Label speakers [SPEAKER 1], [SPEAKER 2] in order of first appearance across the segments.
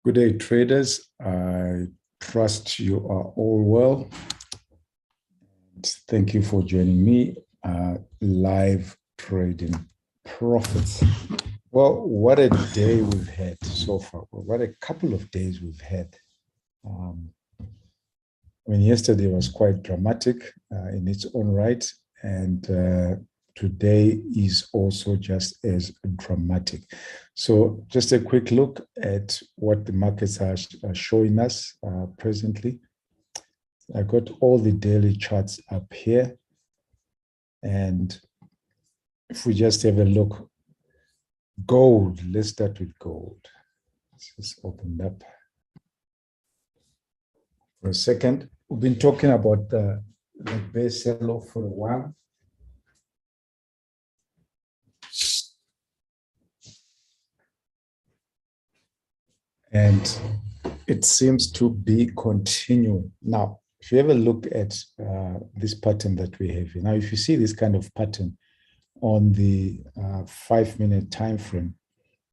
[SPEAKER 1] Good day, traders. I trust you are all well. Thank you for joining me. Live trading profits. Well, what a day we've had so far. What a couple of days we've had. Yesterday was quite dramatic in its own right, and today is also just as dramatic. So just a quick look at what the markets are showing us presently. I got all the daily charts up here. And if we just have a look, gold, let's start with gold. Let's just open up for a second. We've been talking about the bear sell-off for a while. And it seems to be continuing. Now, if you ever look at this pattern that we have here, now if you see this kind of pattern on the 5-minute time frame,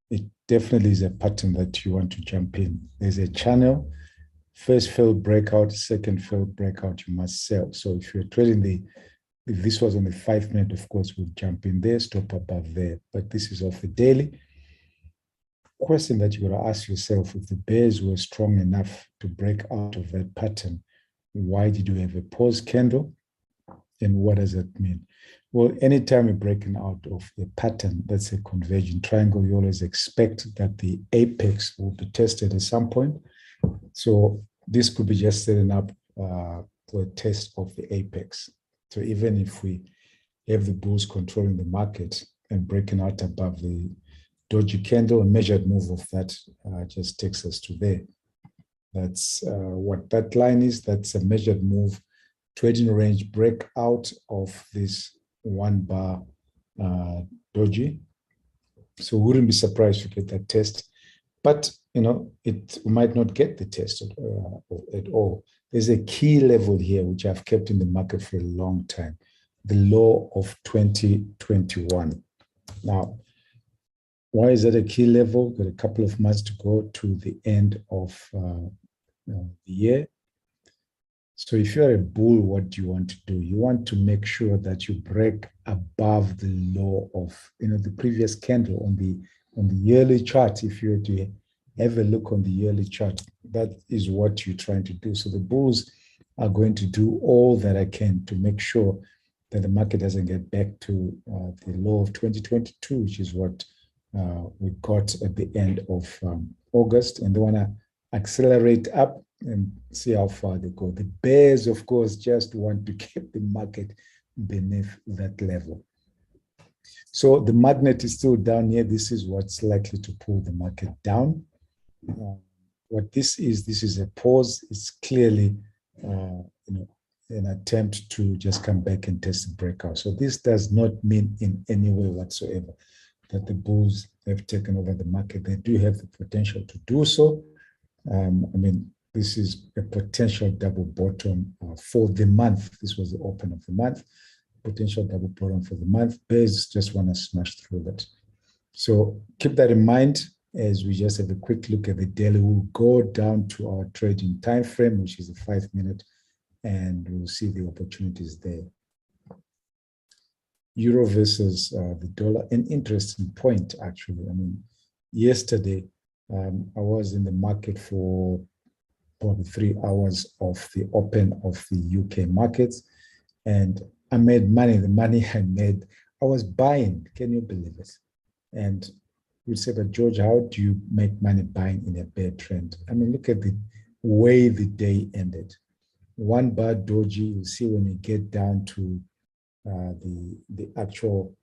[SPEAKER 1] it definitely is a pattern that you want to jump in. There's a channel, first failed breakout, second failed breakout, you must sell. So if you're trading if this was on the 5-minute, of course, we'll jump in there, stop above there. But this is off the daily. Question that you got to ask yourself, if the bears were strong enough to break out of that pattern, why did you have a pause candle? And what does that mean? Well, anytime you're breaking out of a pattern, that's a converging triangle, you always expect that the apex will be tested at some point. So this could be just setting up for a test of the apex. So even if we have the bulls controlling the market and breaking out above the doji candle, a measured move of that just takes us to there. That's what that line is. That's a measured move, trading range breakout of this 1 bar doji. So we wouldn't be surprised to get that test, but it might not get the test at all. There's a key level here which I've kept in the market for a long time, the low of 2021. Now, why is that a key level? Got a couple of months to go to the end of the year. So if you're a bull, what do you want to do? You want to make sure that you break above the low of the previous candle on the yearly chart. If you were to have a look on the yearly chart, that is what you're trying to do. So the bulls are going to do all that I can to make sure that the market doesn't get back to the low of 2022, which is what we got at the end of August, and they want to accelerate up and see how far they go. The bears, of course, just want to keep the market beneath that level. So the magnet is still down here. This is what's likely to pull the market down. What this is a pause. It's clearly an attempt to just come back and test the breakout. So this does not mean in any way whatsoever that the bulls have taken over the market. They do have the potential to do so. This is a potential double bottom for the month. This was the open of the month, potential double bottom for the month. Bears just want to smash through that. So keep that in mind as we just have a quick look at the daily. We'll go down to our trading time frame, which is a 5-minute, and we'll see the opportunities there. Euro versus the dollar, an interesting point, actually. Yesterday, I was in the market for probably 3 hours of the open of the UK markets, and I made money. The money I made, I was buying. Can you believe it? And you say, but George, how do you make money buying in a bear trend? Look at the way the day ended. 1 bar doji, you see when you get down to the actual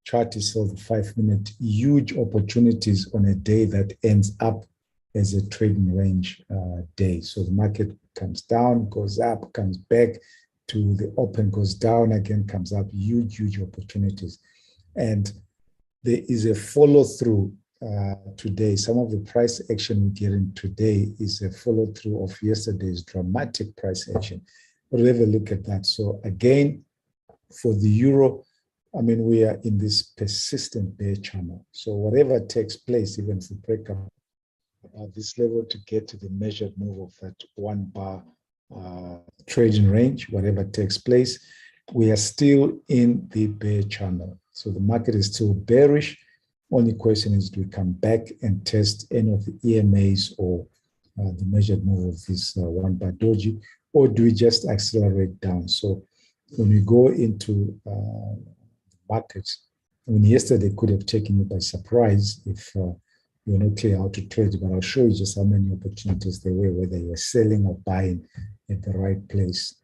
[SPEAKER 1] chart itself, the 5-minute, huge opportunities on a day that ends up as a trading range day. So the market comes down, goes up, comes back to the open, goes down again, comes up, huge opportunities. And there is a follow through today. Some of the price action we're getting today is a follow through of yesterday's dramatic price action. But we'll have a look at that. So again, for the euro, we are in this persistent bear channel. So whatever takes place, even if we break up about this level to get to the measured move of that 1 bar trading range, whatever takes place. We are still in the bear channel. So the market is still bearish. Only question is, do we come back and test any of the EMAs or the measured move of this 1 bar doji, or do we just accelerate down? So when we go into markets, I mean, yesterday could have taken you by surprise if you're not clear how to trade, but I'll show you just how many opportunities there were, whether you're selling or buying at the right place.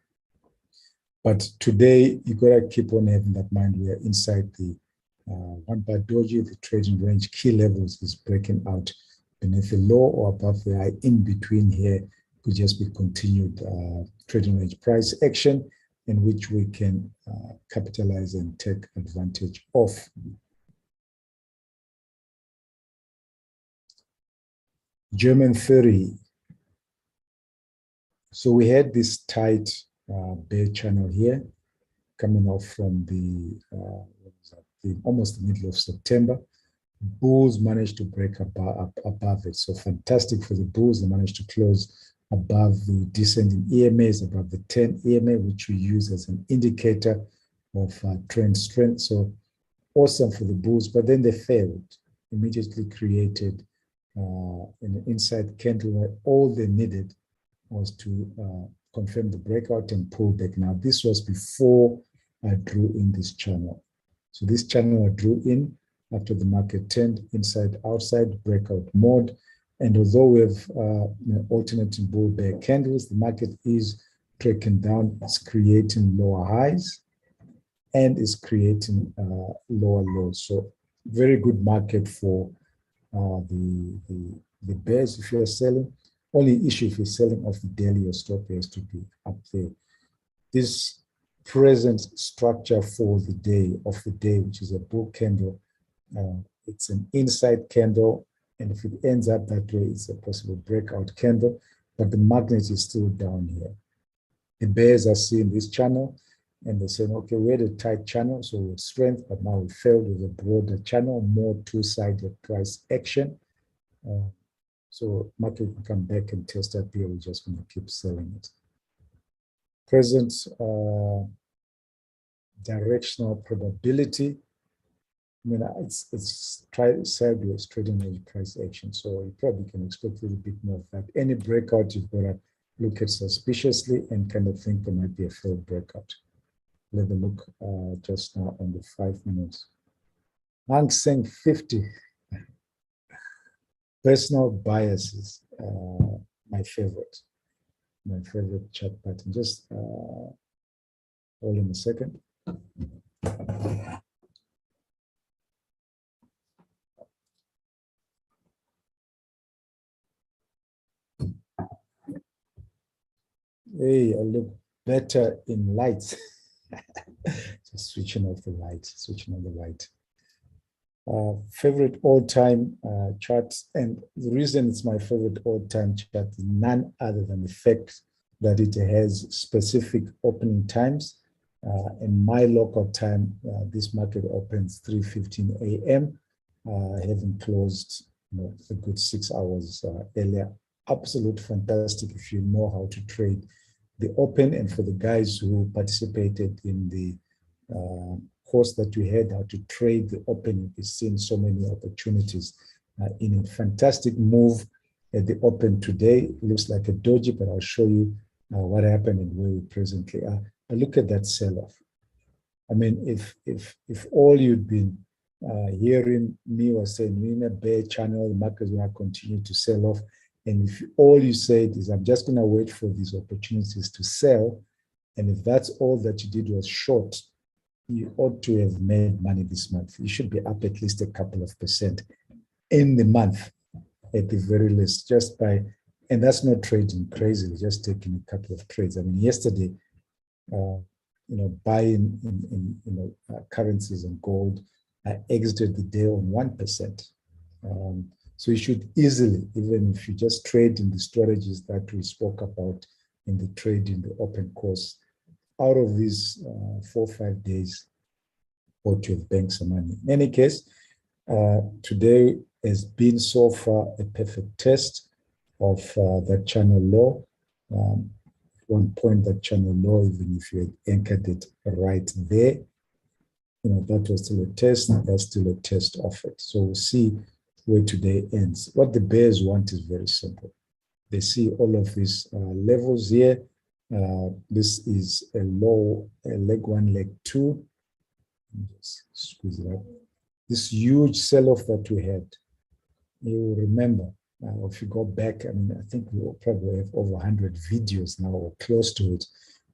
[SPEAKER 1] But today, you got to keep on having that mind. We are inside the 1 bar doji, the trading range, key levels is breaking out beneath the low or above the high. In between here could just be continued trading range price action in which we can capitalize and take advantage of. German 30. So we had this tight bear channel here coming off from the almost the middle of September. Bulls managed to break above it. So fantastic for the bulls. They managed to close above the descending EMAs, above the 10 EMA, which we use as an indicator of trend strength. So awesome for the bulls, but then they failed, immediately created an inside candle where all they needed was to confirm the breakout and pull back. Now, this was before I drew in this channel. So this channel I drew in after the market turned inside outside breakout mode. And although we have alternating bull bear candles, the market is tracking down. It's creating lower highs and is creating lower lows. So very good market for the bears if you're selling. Only issue if you're selling off the daily, your stop has to be up there. This present structure for the day, of the day, which is a bull candle, it's an inside candle, and if it ends up that way, it's a possible breakout candle, but the magnet is still down here. The bears are seeing this channel, and they're saying, okay, we had a tight channel, so with strength, but now we failed with a broader channel, more two-sided price action. So market can come back and test that here. We're just going to keep selling it. Present directional probability. I mean, it's sideways trading range price action. So you probably can expect a little bit more of that. Any breakout, you've got to look at suspiciously and kind of think there might be a failed breakout. Let a look just now on the 5 minutes. Hang Seng 50. Personal biases, my favorite chart pattern. Just hold on a second. Hey, I look better in lights. Just switching off the light. Favorite all-time charts, and the reason it's my favorite all-time chart is none other than the fact that it has specific opening times. In my local time, this market opens 3:15 a.m., having closed a good 6 hours earlier. Absolute fantastic if you know how to trade the open, and for the guys who participated in the course that we had, how to trade the open, we've seen so many opportunities in a fantastic move at the open today. It looks like a doji, but I'll show you what happened and where we presently are. But look at that sell-off. I mean, if all you'd been hearing me was saying, we're in a bear channel, the market's going to continue to sell off, and if all you said is, I'm just going to wait for these opportunities to sell, and if that's all that you did was short, you ought to have made money this month. You should be up at least a couple of % in the month, at the very least, just by, and that's not trading crazily, just taking a couple of trades. I mean, yesterday, buying in currencies and gold, I exited the day on 1%. So you should easily, even if you just trade in the strategies that we spoke about in the trade in the open course, out of these 4 or 5 days, ought to have banked some money. In any case, today, has been so far a perfect test of that channel low. One point that channel low, even if you had anchored it right there, that was still a test. That's still a test of it. So we'll see where today ends. What the bears want is very simple. They see all of these levels here. This is a low, a leg one, leg two. Just squeeze it up. This huge sell-off that we had, you will remember, if you go back, I think we will probably have over 100 videos now or close to it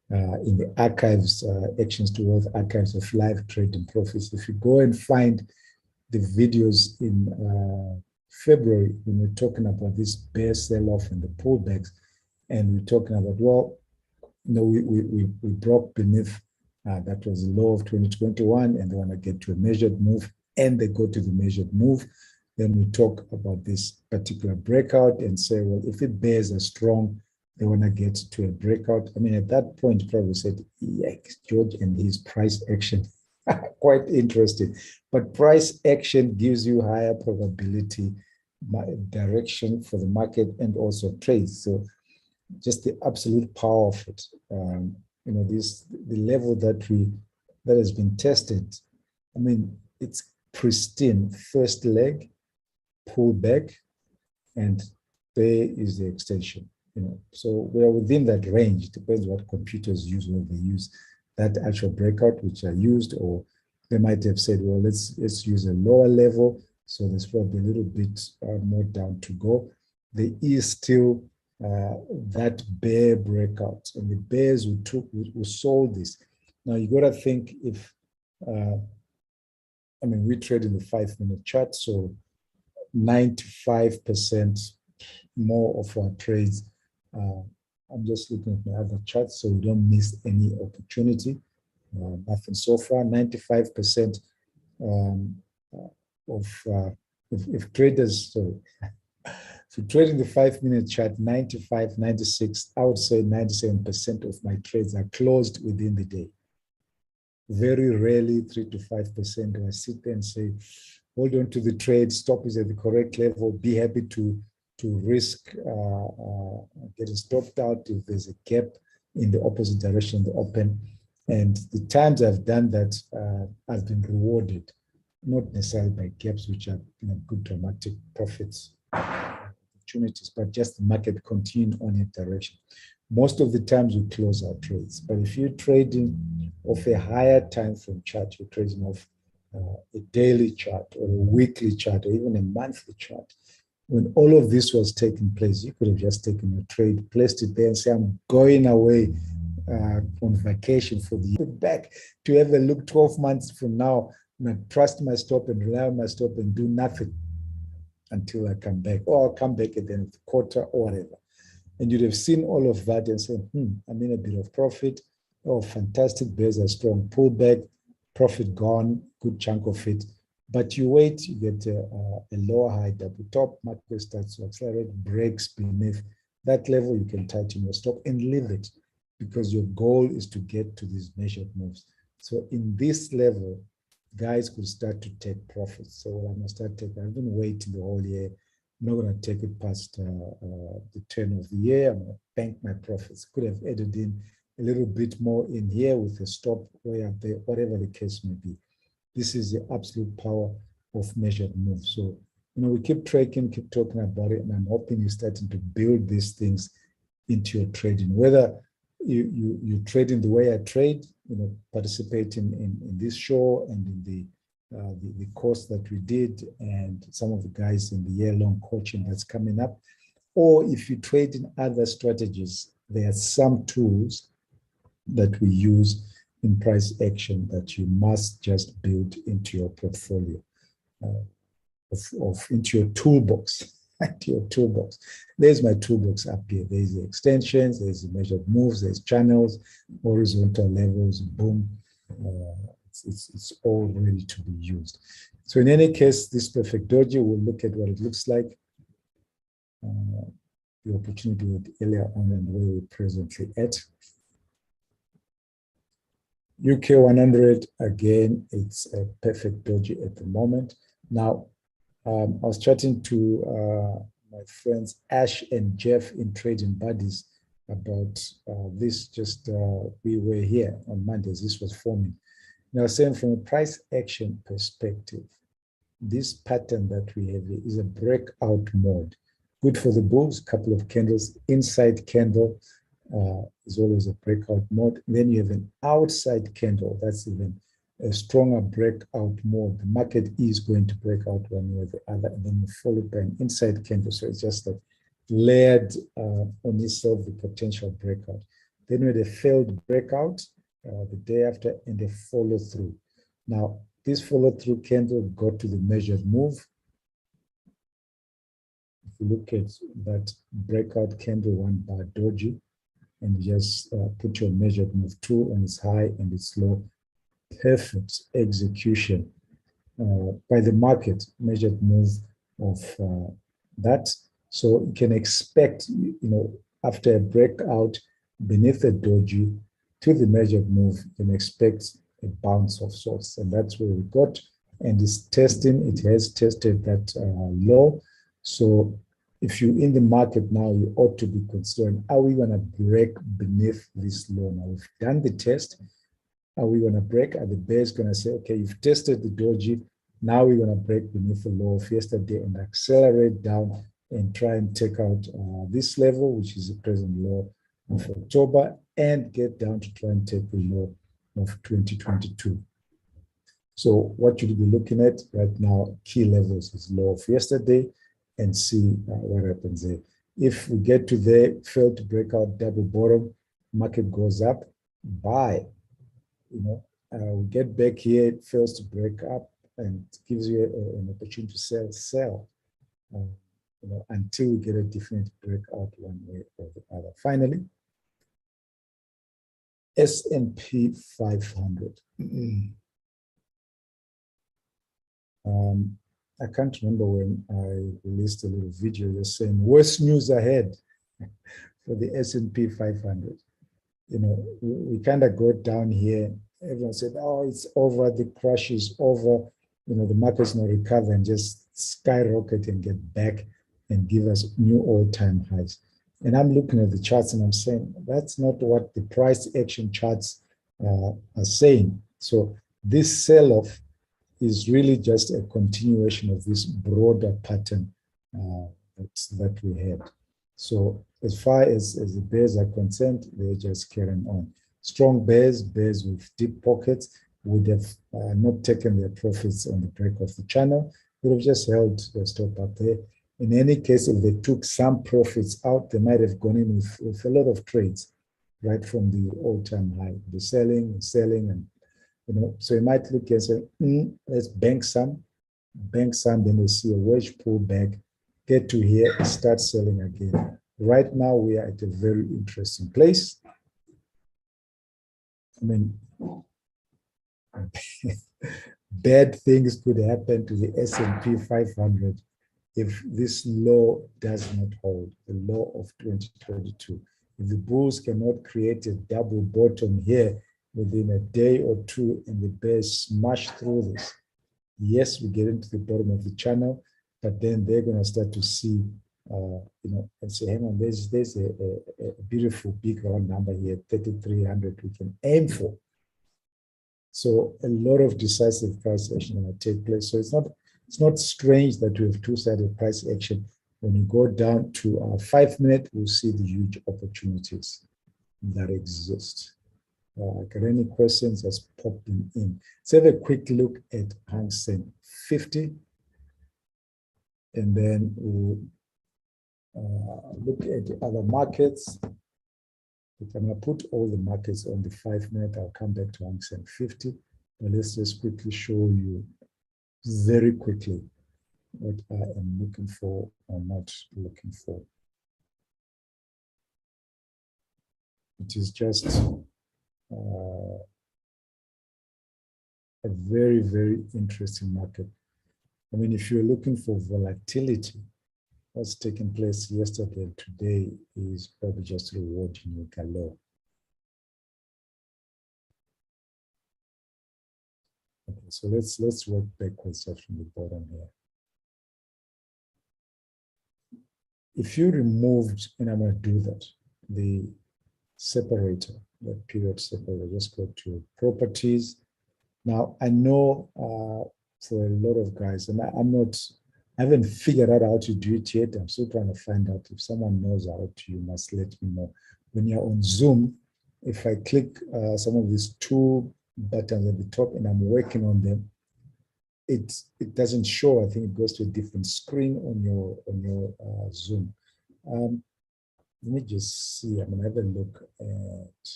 [SPEAKER 1] in the archives, Actions to Wealth archives of live trading profits. If you go and find the videos in February, when we're talking about this bear sell-off and the pullbacks, and we're talking about, well, we broke beneath that was the low of 2021, and they want to get to a measured move, and they go to the measured move. Then we talk about this particular breakout and say, well, if the bears are strong, they want to get to a breakout. At that point, probably said, yikes, George and his price action. Quite interesting. But price action gives you higher probability direction for the market and also trades. So just the absolute power of it. The level that has been tested. It's pristine. First leg, pull back, and there is the extension. So we are within that range. It depends what computers use, whether they use that actual breakout which are used, or they might have said, well, let's use a lower level. So there's probably a little bit more down to go. There is still that bear breakout, and the bears who sold this. Now you got to think if, we trade in the 5-minute chart, so 95% more of our trades. I'm just looking at my other charts so we don't miss any opportunity. Nothing so far. 95% if traders, sorry, if you trade in the 5-minute chart, 95, 96, I would say 97% of my trades are closed within the day. Very rarely 3 to 5% do I sit there and say, hold on to the trade, stop is at the correct level, be happy to risk getting stopped out if there's a gap in the opposite direction in the open. And the times I've done that, I've been rewarded, not necessarily by gaps which are good dramatic profits opportunities, but just the market continuing on its direction. Most of the times we close our trades, but if you're trading off a higher time frame chart, you're trading off a daily chart or a weekly chart or even a monthly chart. When all of this was taking place, you could have just taken your trade, placed it there and say, I'm going away on vacation for the year. Back to have a look 12 months from now, and I trust my stop and rely on my stop and do nothing until I come back, or I'll come back at the end of the quarter or whatever. And you'd have seen all of that and said, I'm in a bit of profit. Oh, fantastic, bears are strong, pullback, profit gone, good chunk of it. But you wait, you get a lower high double top, market starts to accelerate, breaks beneath that level, you can tighten your stop and leave it, because your goal is to get to these measured moves. So in this level, guys could start to take profits. So I'm going to start taking, I've been waiting the whole year. I'm not going to take it past the turn of the year. I'm going to bank my profits. Could have added in a little bit more in here with a stop way up there, whatever the case may be. This is the absolute power of measured moves. So, we keep tracking, keep talking about it, and I'm hoping you're starting to build these things into your trading. Whether you trade in the way I trade, participating in this show and in the course that we did, and some of the guys in the year-long coaching that's coming up, or if you trade in other strategies, there are some tools that we use in price action that you must just build into your portfolio, into your toolbox. There's my toolbox up here. There's the extensions, there's the measured moves, there's channels, horizontal levels, boom. It's all ready to be used. So in any case, this perfect doji, we'll look at what it looks like. The opportunity with earlier on and where we're presently at. UK 100, again, it's a perfect doji at the moment. Now, I was chatting to my friends Ash and Jeff in Trading Buddies about this. Just we were here on Mondays. This was forming. Now, saying from a price action perspective, this pattern that we have is a breakout mode. Good for the bulls, couple of candles. Inside candle is always a breakout mode. Then you have an outside candle. That's even a stronger breakout mode. The market is going to break out one way or the other, and then followed by an inside candle. So it's just like layered on itself the potential breakout. Then with a failed breakout the day after, and a follow through. Now, this follow through candle got to the measured move. If you look at that breakout candle one bar doji, and just put your measured move tool on its high and its low, perfect execution by the market, measured move of that. So you can expect, after a breakout beneath the doji to the measured move, you can expect a bounce of sorts. And that's where we got, and it's testing, it has tested that low. So if you're in the market now, you ought to be considering, are we going to break beneath this low? Now, we've done the test. Are we going to break? Are the bears going to say, okay, you've tested the doji, now we're going to break beneath the low of yesterday and accelerate down and try and take out this level, which is the present low of October, and get down to try and take the low of 2022. So what you'll be looking at right now, key levels is low of yesterday, and see what happens there. If we get to there, fail to break out double bottom, market goes up, buy. We get back here, it fails to break up and gives you an opportunity to sell, until we get a definite breakout one way or the other. Finally, S&P 500. I can't remember when I released a little video just saying worst news ahead for the S&P 500. We kind of go down here. Everyone said, oh, it's over, the crash is over, the market's not recovering, just skyrocket and get back and give us new all-time highs. And I'm looking at the charts and I'm saying, that's not what the price action charts are saying. So this sell-off is really just a continuation of this broader pattern that we had. So as far as the bears are concerned, they're just carrying on. Strong bears with deep pockets, would have not taken their profits on the break of the channel, would have just held their stop up there. In any case, if they took some profits out, they might have gone in with a lot of trades right from the all-time high. The selling, and so you might look and say, let's bank some, then we see a wedge pull back, get to here, and start selling again. Right now, we are at a very interesting place. I mean, bad things could happen to the S&P 500 if this low does not hold, the low of 2022. If the bulls cannot create a double bottom here within a day or two and the bears smash through this, yes, we get into the bottom of the channel, but then they're going to start to see, and say, hang on, there's a beautiful big round number here, 3,300 we can aim for. So a lot of decisive price action will take place. So it's not strange that we have two-sided price action. When you go down to our 5-minute, we'll see the huge opportunities that exist. Got any questions? Just pop them in. Let's have a quick look at Hang Seng 50, and then we'll look at the other markets. I'm going to put all the markets on the 5-minute. I'll come back to Hang Seng 50, but let's just quickly show you very quickly what I am looking for or not looking for. It is just a very, very interesting market. I mean, if you're looking for volatility, what's taking place yesterday and today is probably just rewarding you galore. Okay, so let's work backwards from the bottom here. if you removed, and I'm going to do that, the separator, the period separator, just go to properties. Now, I know for a lot of guys, and I haven't figured out how to do it yet. I'm still trying to find out. If someone knows how to, you must let me know. When you're on Zoom, if I click some of these two buttons at the top and I'm working on them, it doesn't show. I think it goes to a different screen on your Zoom. Let me just see. I'm gonna have a look at.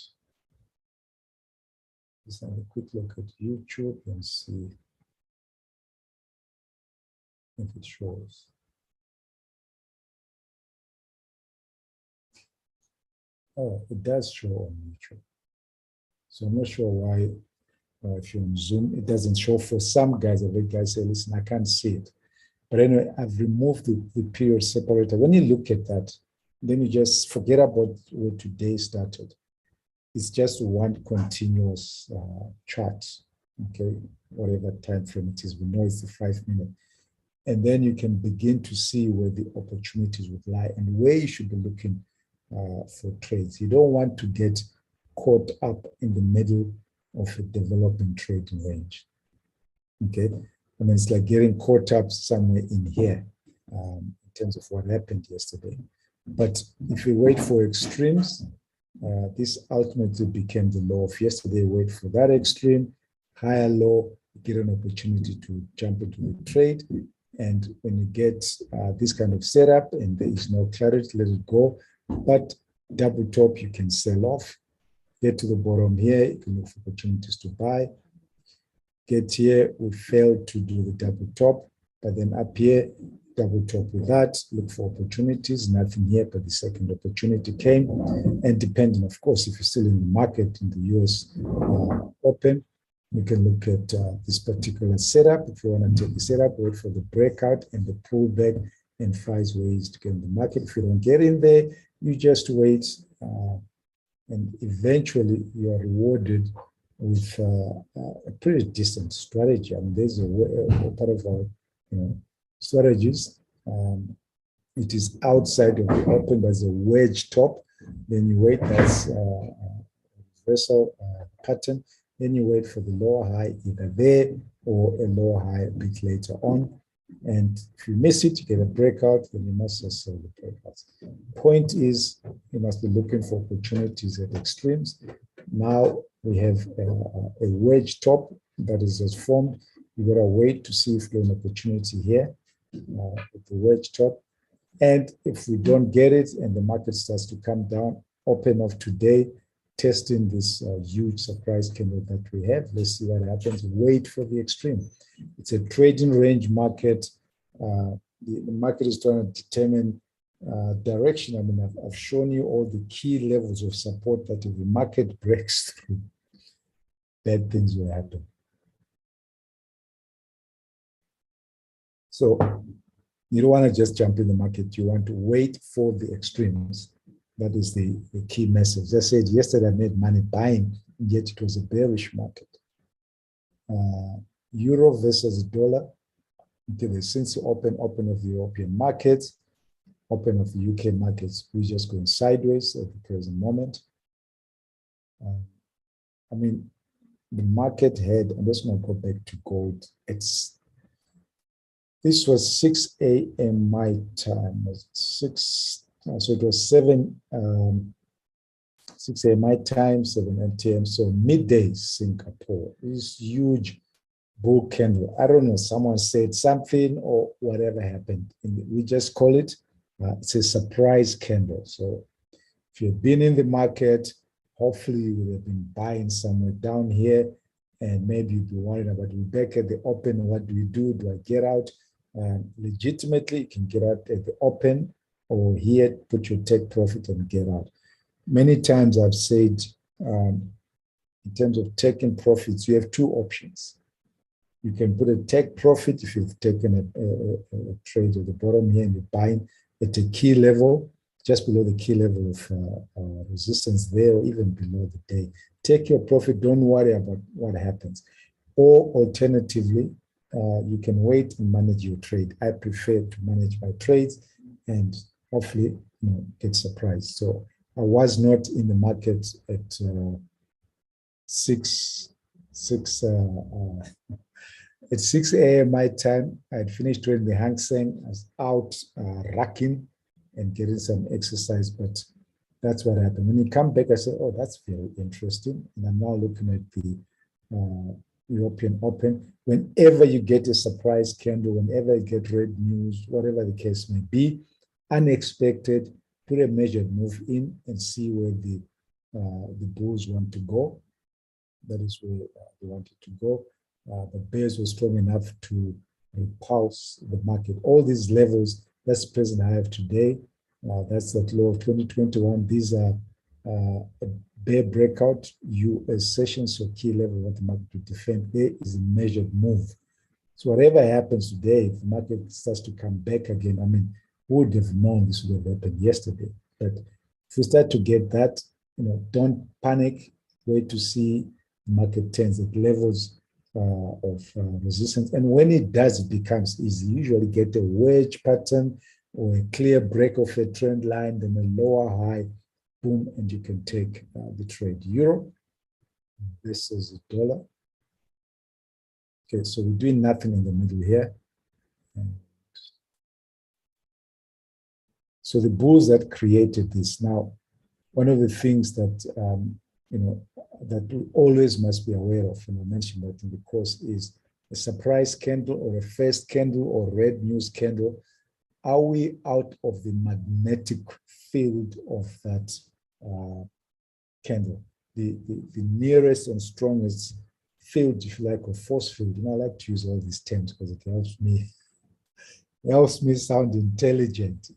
[SPEAKER 1] Just have a quick look at YouTube and see if it shows. Oh, it does show on YouTube. So I'm not sure why, if you're on Zoom, it doesn't show. For some guys, I've heard guys say, listen, I can't see it. But anyway, I've removed the period separator. When you look at that, then you just forget about where today started. It's just one continuous chart, okay, whatever time frame it is. We know it's the 5 minute. And then you can begin to see where the opportunities would lie and where you should be looking for trades. You don't want to get caught up in the middle of a developing trading range. Okay, I mean, it's like getting caught up somewhere in here in terms of what happened yesterday. But if you wait for extremes, this ultimately became the low of yesterday. Wait for that extreme, higher low, get an opportunity to jump into the trade. And when you get this kind of setup and there is no clarity, let it go. But double top, you can sell off. Get to the bottom here, you can look for opportunities to buy. Get here, we failed to do the double top, but then up here, double top with that, look for opportunities, nothing here, but the second opportunity came. And depending, of course, if you're still in the market in the US open, you can look at this particular setup. If you want to take the setup, wait for the breakout and the pullback and find ways to get in the market. If you don't get in there, you just wait and eventually you are rewarded with a pretty decent strategy. I mean, there's a part of our strategies. It is outside of the open, there's a wedge top. Then you wait, that's a reversal pattern. Then you wait for the lower high either there or a lower high a bit later on. And if you miss it, you get a breakout, then you must just sell the breakouts. Point is, you must be looking for opportunities at extremes. Now we have a wedge top that is just formed. You got to wait to see if there's an opportunity here at the wedge top. And if we don't get it and the market starts to come down, open of today, testing this huge surprise candle that we have. Let's see what happens. Wait for the extreme. It's a trading range market. The market is trying to determine direction. I mean, I've shown you all the key levels of support that if the market breaks through, bad things will happen. So you don't want to just jump in the market. You want to wait for the extremes. That is the key message. As I said yesterday, I made money buying, yet it was a bearish market. Euro versus dollar. Okay, since the open of the European markets, open of the UK markets, we're just going sideways at the present moment. I mean, the market had, I'm just going to go back to gold. This was 6 a.m. my time. So it was 6 a.m. my time, 7 p.m. So midday Singapore. This huge bull candle. I don't know, someone said something or whatever happened. We just call it, it's a surprise candle. So if you've been in the market, hopefully you would have been buying somewhere down here and maybe you'd be worried about, we're back at the open, what do we do? Do I get out? Legitimately, you can get out at the open or here, put your take profit and get out. Many times I've said, in terms of taking profits, you have two options. You can put a take profit if you've taken a trade at the bottom here and you're buying at a key level, just below the key level of resistance there or even below the day. Take your profit, don't worry about what happens. Or alternatively, you can wait and manage your trade. I prefer to manage my trades and hopefully, get surprised. So I was not in the market at 6 6 at 6 a.m. my time. I had finished doing the Hang Seng. I was out racking and getting some exercise, but that's what happened. When you come back, I said, oh, that's very interesting. And I'm now looking at the European Open. Whenever you get a surprise candle, whenever you get red news, whatever the case may be, unexpected, put a measured move in and see where the bulls want to go. That is where they wanted to go. The bears were strong enough to repulse the market. All these levels, that's the present I have today. That's that low of 2021. These are a bear breakout US sessions, so key level what the market to defend. There is a measured move. So whatever happens today, if the market starts to come back again, I mean, who would have known this would have happened yesterday? But if we start to get that, don't panic. Wait to see the market turns at levels of resistance. And when it does, it becomes easy. You usually get a wedge pattern or a clear break of a trend line, then a lower high, boom, and you can take the trade. Euro, this is the dollar. Okay, so we're doing nothing in the middle here. So the bulls that created this. Now, one of the things that that we always must be aware of, and I mentioned that in the course, is a surprise candle or a first candle or red news candle. Are we out of the magnetic field of that candle? The nearest and strongest field, if you like, or force field. I like to use all these terms because it helps me sound intelligent,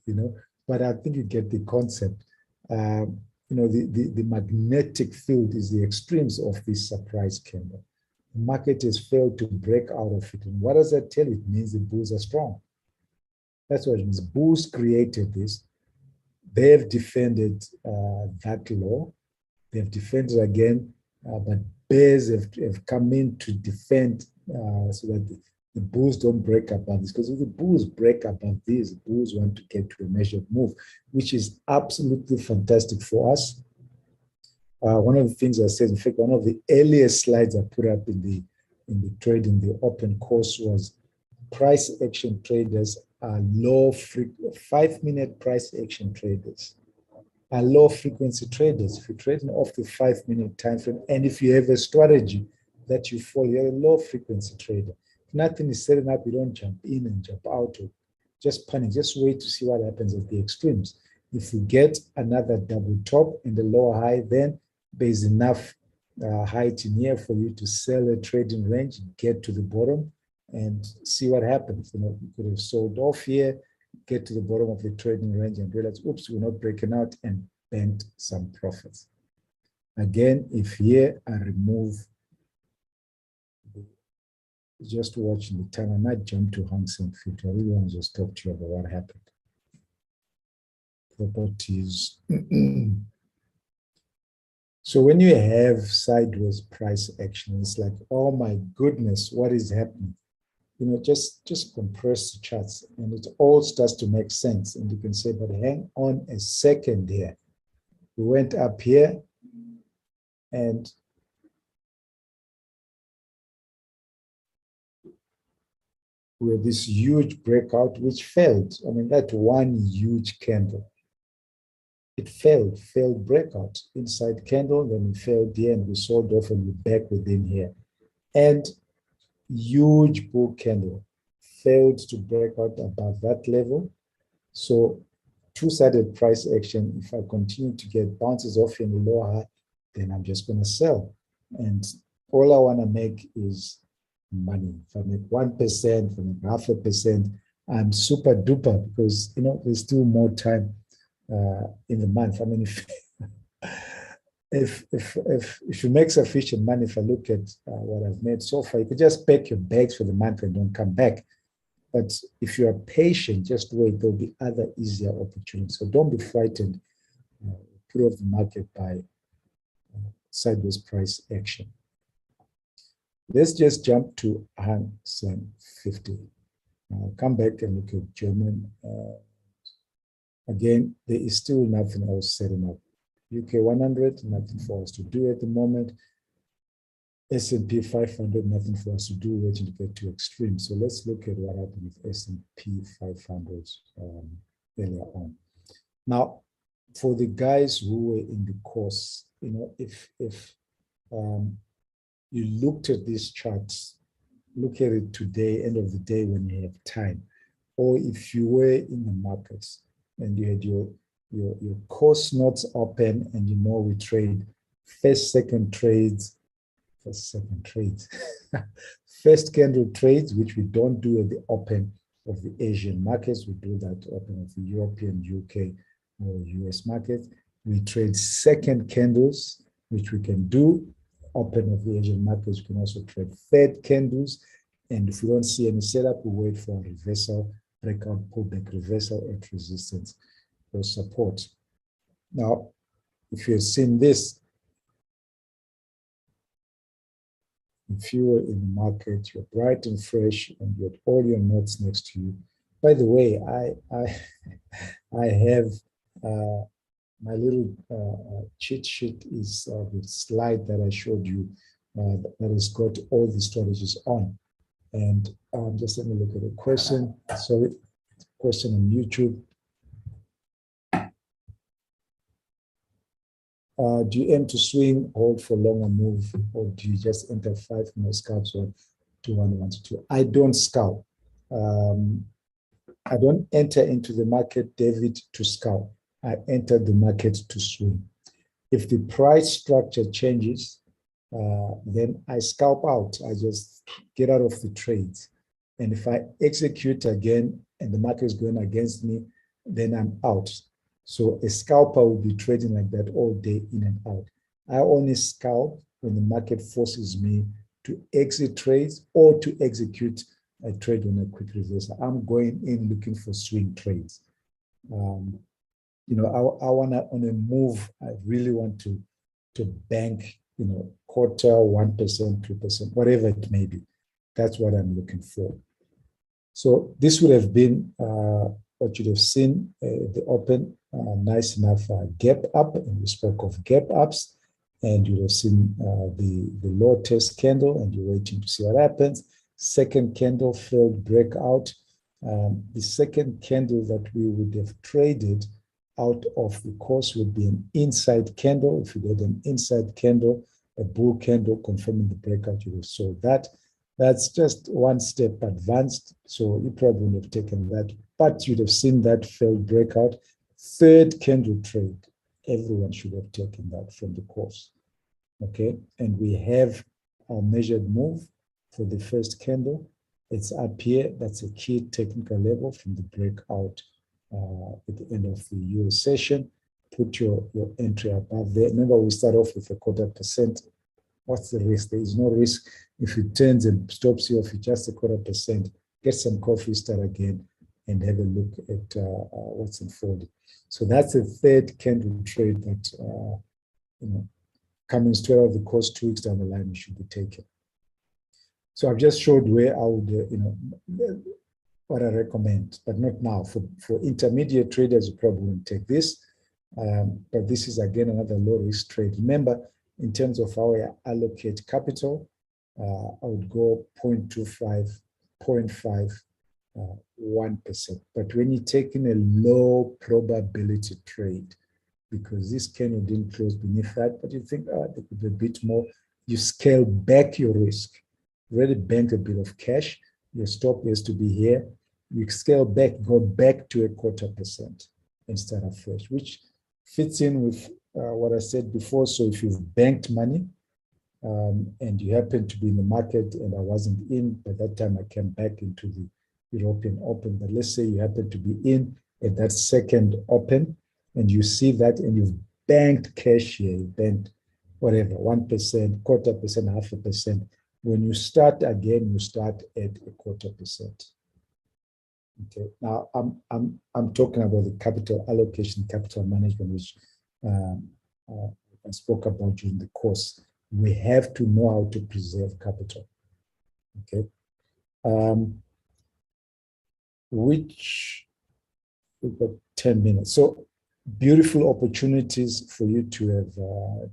[SPEAKER 1] but I think you get the concept. The magnetic field is the extremes of this surprise candle. The market has failed to break out of it. And what does that tell you? It means the bulls are strong. That's what it means. Bulls created this. They have defended that law. They've defended again, but bears have come in to defend so that the bulls don't break above this. Because if the bulls break above this, the bulls want to get to a measured move, which is absolutely fantastic for us. One of the things I said, in fact, one of the earliest slides I put up in the trading, the open course, was price action traders are 5-minute price action traders are low frequency traders. If you're trading off the 5-minute time frame, and if you have a strategy that you follow, you're a low frequency trader. If nothing is setting up, you don't jump in and jump out, or just panic. Just wait to see what happens at the extremes. If you get another double top and a lower high, then there's enough height in here for you to sell a trading range, get to the bottom, and see what happens. You could have sold off here, get to the bottom of the trading range and realize, oops, we're not breaking out, and bend some profits. Again, if here I remove, just watching the time, I might jump to Hang Seng 50. I really want to just talk to you about what happened. Properties. So when you have sideways price action, it's like, oh my goodness, what is happening? Just compress the charts and it all starts to make sense. And you can say, but hang on a second here. We went up here and we have this huge breakout which failed. I mean, that one huge candle. It failed breakout inside candle, then it failed here and we sold off and we're back within here. And huge bull candle failed to break out above that level. So two-sided price action, if I continue to get bounces off in the lower high, then I'm just going to sell. And all I want to make is money. If I make 1%, if I make 0.5%, I'm super duper because, there's still more time in the month. I mean, if you make sufficient money, if I look at what I've made so far, you could just pack your bags for the month and don't come back. But if you are patient, just wait, there'll be other easier opportunities. So don't be frightened. Put off the market by sideways price action. Let's just jump to Hang Seng 50. Come back and look at German. Again, there is still nothing else setting up. UK 100, nothing for us to do at the moment. S&P 500, nothing for us to do, waiting to get to extreme. So let's look at what happened with S&P 500 earlier on. Now, for the guys who were in the course, if you looked at these charts, look at it today, end of the day when you have time, or if you were in the markets and you had your course notes open and we trade first, second trades, first candle trades, which we don't do at the open of the Asian markets. We do that open of the European, UK, or US market. We trade second candles, which we can do open of the Asian markets. We can also trade third candles. And if we don't see any setup, we wait for a reversal, breakout, pullback, reversal at resistance or support. Now, if you've seen this, if you were in the market, you're bright and fresh, and you had all your notes next to you. By the way, I have my little cheat sheet is the slide that I showed you that has got all the strategies on. And just let me look at a question. Sorry, question on YouTube. Do you aim to swing, hold for longer move, or do you just enter 5 more scalps or 2, 1, 1 to 2? I don't scalp. I don't enter into the market, David, to scalp. I enter the market to swing. If the price structure changes, then I scalp out. I just get out of the trades. And if I execute again and the market is going against me, then I'm out. So a scalper will be trading like that all day in and out. I only scalp when the market forces me to exit trades or to execute a trade on a quick reversal. I'm going in looking for swing trades. I want to, on a move, I really want to bank, quarter, 1%, 2%, whatever it may be. That's what I'm looking for. So this would have been what you'd have seen the open, nice enough gap up, and we spoke of gap ups, and you'd have seen the low test candle, and you're waiting to see what happens. Second candle failed breakout. The second candle that we would have traded out of the course would be an inside candle. If you get an inside candle, a bull candle confirming the breakout, you would have sold that. That's just one step advanced, so you probably would have taken that, but you'd have seen that failed breakout. Third candle trade, everyone should have taken that from the course, okay? And we have our measured move for the first candle. It's up here. That's a key technical level from the breakout at the end of the US session. Put your entry above there. Remember, we start off with a 0.25%. What's the risk? There is no risk. If it turns and stops you off, it's just a 0.25%. Get some coffee, start again, and have a look at what's unfolding. So that's the third candle trade that, coming straight out of the course 2 weeks down the line, we should be taken. So I've just showed where I would, what I recommend, but not now. For intermediate traders, you probably won't take this. But this is, again, another low-risk trade. Remember, in terms of how I allocate capital, I would go 0.25, 0.5, 1%. But when you're taking a low probability trade, because this candle didn't close beneath that, but you think, there could be a bit more, you scale back your risk. You already banked a bit of cash. Your stop has to be here. You scale back, go back to a 0.25% and start afresh, which fits in with what I said before. So if you've banked money and you happen to be in the market, and I wasn't in, by that time I came back into the European Open, but let's say you happen to be in at that second open and you see that and you've banked cash here, you banked whatever, 1%, 0.25%, 0.5%. When you start again, you start at a 0.25%. Okay. Now I'm talking about the capital allocation, capital management, which I spoke about during the course. We have to know how to preserve capital. Okay. Which we've got 10 minutes. So beautiful opportunities for you to have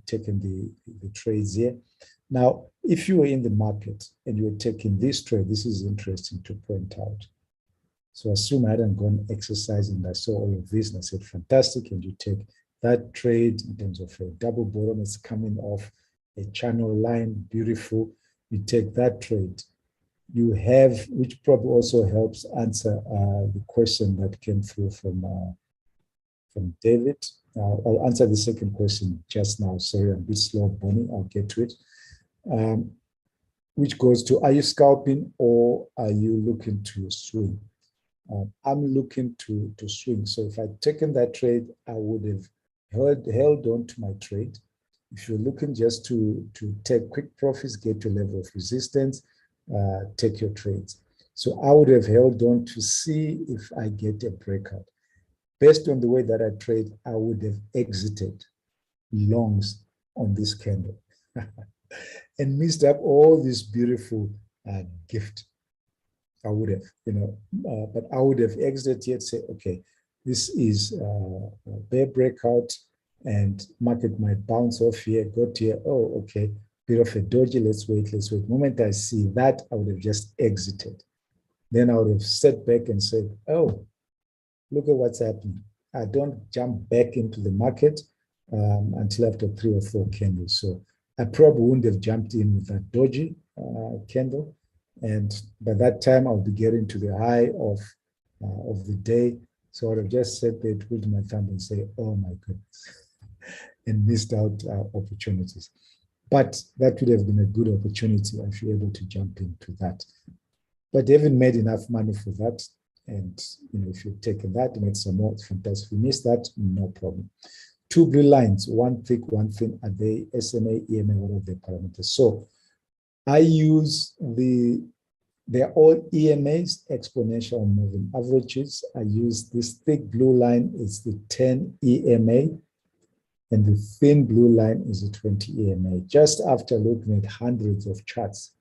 [SPEAKER 1] taken the trades here. Now, if you were in the market and you were taking this trade, this is interesting to point out. So assume I hadn't gone exercising, I saw all of this and I said, fantastic. And you take that trade in terms of a double bottom, it's coming off a channel line, beautiful. You take that trade. You have, which probably also helps answer the question that came through from David. I'll answer the second question just now. Sorry, I'm a bit slow, Bonnie. I'll get to it. Which goes to, are you scalping or are you looking to swing? I'm looking to swing. So if I'd taken that trade, I would have held on to my trade. If you're looking just to take quick profits, get your level of resistance, take your trades. So I would have held on to see if I get a breakout. Based on the way that I trade, I would have exited longs on this candle and missed up all this beautiful gift. I would have, but I would have exited here and say, okay, this is a bear breakout and market might bounce off here, got here, oh, okay, bit of a doji, let's wait. The moment I see that, I would have just exited. Then I would have sat back and said, oh, look at what's happening. I don't jump back into the market until after 3 or 4 candles. So I probably wouldn't have jumped in with that doji candle. And by that time, I'll be getting to the high of the day. So I would have just sat there, twiddled my thumb and say, oh my goodness, and missed out opportunities. But that would have been a good opportunity if you're able to jump into that. But you haven't made enough money for that. And if you've taken that and made some more, it's fantastic. If you missed that, no problem. 2 blue lines, one thick, one thin. Are they SMA, EMA, what are the parameters? So I use they're all EMAs, exponential moving averages. I use this thick blue line, is the 10 EMA, and the thin blue line is the 20 EMA. Just after looking at hundreds of charts,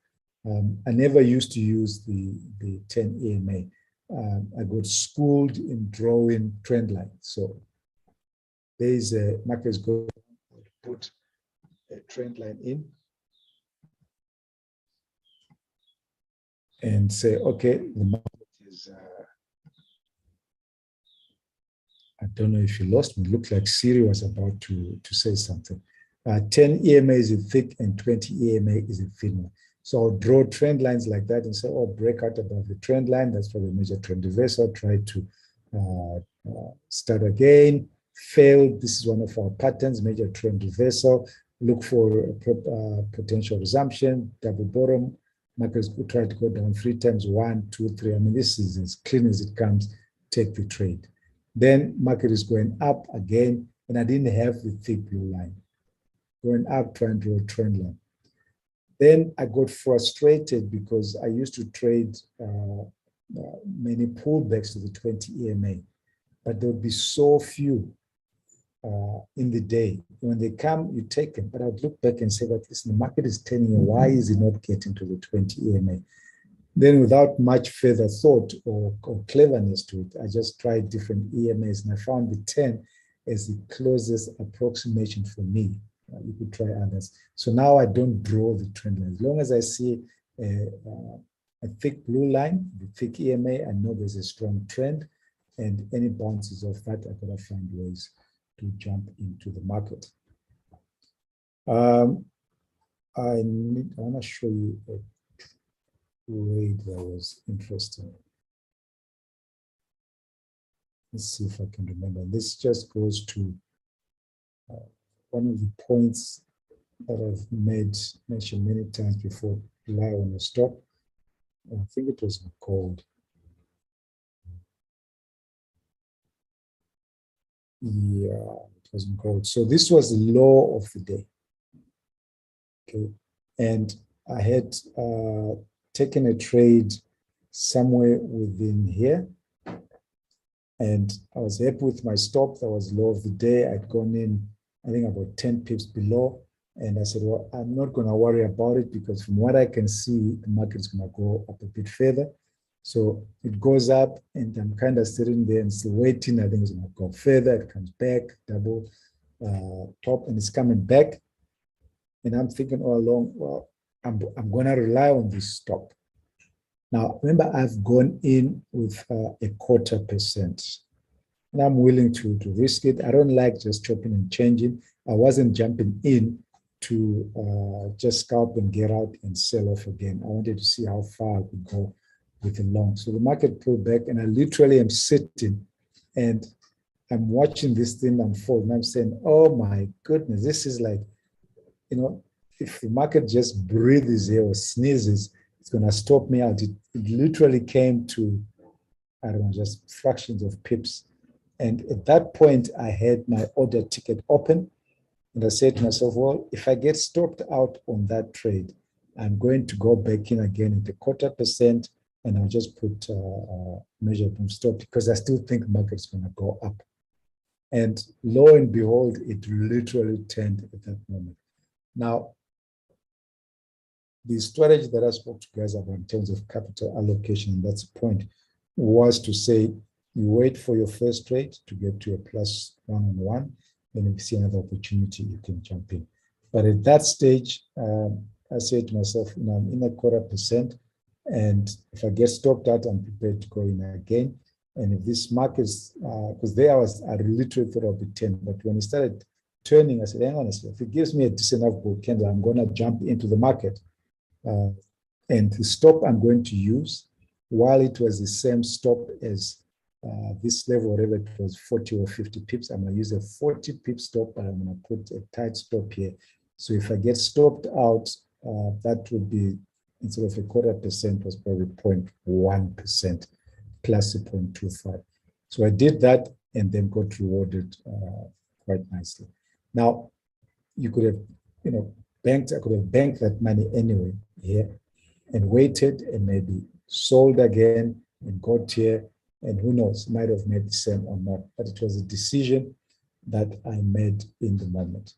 [SPEAKER 1] I never used to use the 10 EMA. I got schooled in drawing trend lines. So there is a market's going to put a trend line in and say, okay, the market is, I don't know if you lost me. It looked like Siri was about to say something. 10 EMA is a thick and 20 EMA is a thin one. So I'll draw trend lines like that and say, oh, break out above the trend line. That's for the major trend reversal. Try to start again. Failed. This is one of our patterns, major trend reversal. Look for a potential resumption, double bottom. Markets could try to go down 3 times, 1, 2, 3. I mean, this is as clean as it comes. Take the trade. Then market is going up again, and I didn't have the thick blue line. Going up, trying to draw a trend line. Then I got frustrated because I used to trade many pullbacks to the 20 EMA, but there would be so few in the day. When they come, you take them. But I would look back and say, but listen, the market is telling you, why is it not getting to the 20 EMA? Then without much further thought or cleverness to it, I just tried different EMAs and I found the 10 as the closest approximation for me. You could try others. So now I don't draw the trend line. As long as I see a thick blue line, the thick EMA, I know there's a strong trend, and any bounces off that, I've got to find ways to jump into the market. I want to show you a trade that was interesting. Let's see if I can remember. This just goes to one of the points that I've mentioned many times before, rely on the stock. I think it was called. Yeah, it wasn't called. So this was the law of the day. Okay. And I had taken a trade somewhere within here. And I was happy with my stop. That was low of the day. I'd gone in, I think, about 10 pips below. And I said, well, I'm not going to worry about it because from what I can see, the market is going to go up a bit further. So it goes up and I'm kind of sitting there and still waiting. I think it's going to go further. It comes back, double top, and it's coming back. And I'm thinking all along, well, I'm going to rely on this stop. Now, remember, I've gone in with a 0.25%. And I'm willing to risk it. I don't like just chopping and changing. I wasn't jumping in to just scalp and get out and sell off again. I wanted to see how far I could go with the long. So the market pulled back and I literally am sitting and I'm watching this thing unfold. And I'm saying, oh my goodness, this is like, if the market just breathes here or sneezes, it's going to stop me out. It literally came to, I don't know, just fractions of pips. And at that point, I had my order ticket open. And I said to myself, well, if I get stopped out on that trade, I'm going to go back in again at the 0.25%, and I'll just put measure from stop because I still think the market's going to go up. And lo and behold, it literally turned at that moment. Now, the strategy that I spoke to guys about in terms of capital allocation, and that's the point, was to say, you wait for your first trade to get to a plus 1-on-1. Then if you see another opportunity, you can jump in. But at that stage, I said to myself, I'm in a 0.25%. And if I get stopped out, I'm prepared to go in again. And if this market's, because there I literally thought I'll be 10. But when it started turning, I said, hang on a second, if it gives me a decent enough bull candle, I'm going to jump into the market. And the stop I'm going to use, while it was the same stop as this level, whatever it was, 40 or 50 pips, I'm going to use a 40 pip stop, but I'm going to put a tight stop here. So if I get stopped out, that would be, instead of a 0.25%, was probably 0.1% plus a 0.25. So I did that and then got rewarded quite nicely. Now, you could have, banked, I could have banked that money anyway here and waited and maybe sold again and got here. And who knows, might have made the same or not. But it was a decision that I made in the moment.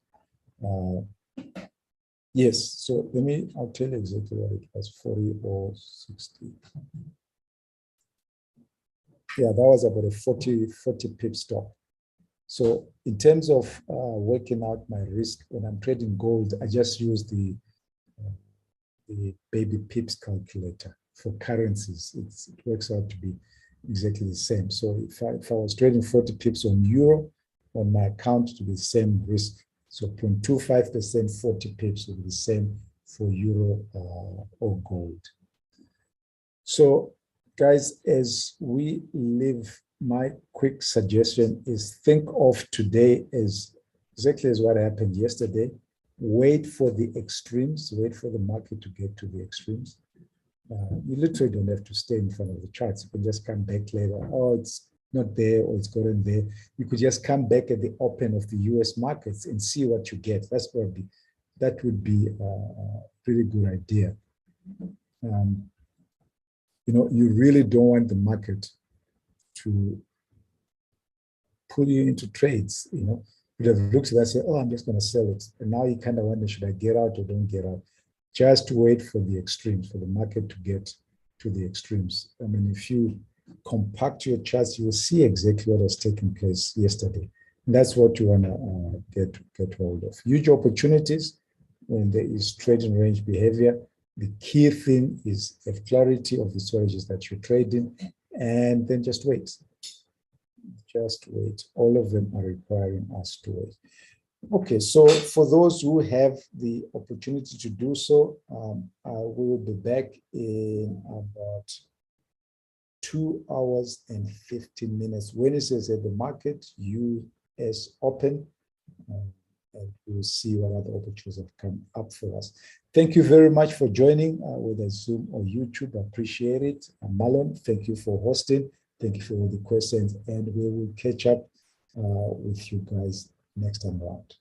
[SPEAKER 1] Yes, so I'll tell you exactly what it was, 40 or 60. Yeah, that was about a 40 pip stop. So in terms of working out my risk, when I'm trading gold, I just use the baby pips calculator for currencies. It works out to be exactly the same. So if I was trading 40 pips on euro, on my account to be the same risk. So 0.25%, 40 pips will be the same for euro or gold. So guys, as we leave, my quick suggestion is think of today as exactly as what happened yesterday. Wait for the extremes, wait for the market to get to the extremes. You literally don't have to stay in front of the charts. You can just come back later. Oh, it's not there or it's gotten there. You could just come back at the open of the US markets and see what you get. That would be a pretty good idea. You really don't want the market to pull you into trades. You'd have looked at that and said, oh, I'm just going to sell it. And now you kind of wonder, should I get out or don't get out? Just wait for the extremes, for the market to get to the extremes. I mean, if you compact your charts, you will see exactly what has taken place yesterday. And that's what you want to get hold of. Huge opportunities when there is trading range behavior. The key thing is have clarity of the strategies that you're trading, and then just wait. Just wait. All of them are requiring us to wait. Okay, so for those who have the opportunity to do so, I will be back in about 2 hours and 15 minutes. When it says at the market, US open, and we'll see what other opportunities have come up for us. Thank you very much for joining, whether Zoom or YouTube. I appreciate it. Marlon, thank you for hosting. Thank you for all the questions, and we will catch up with you guys next time around.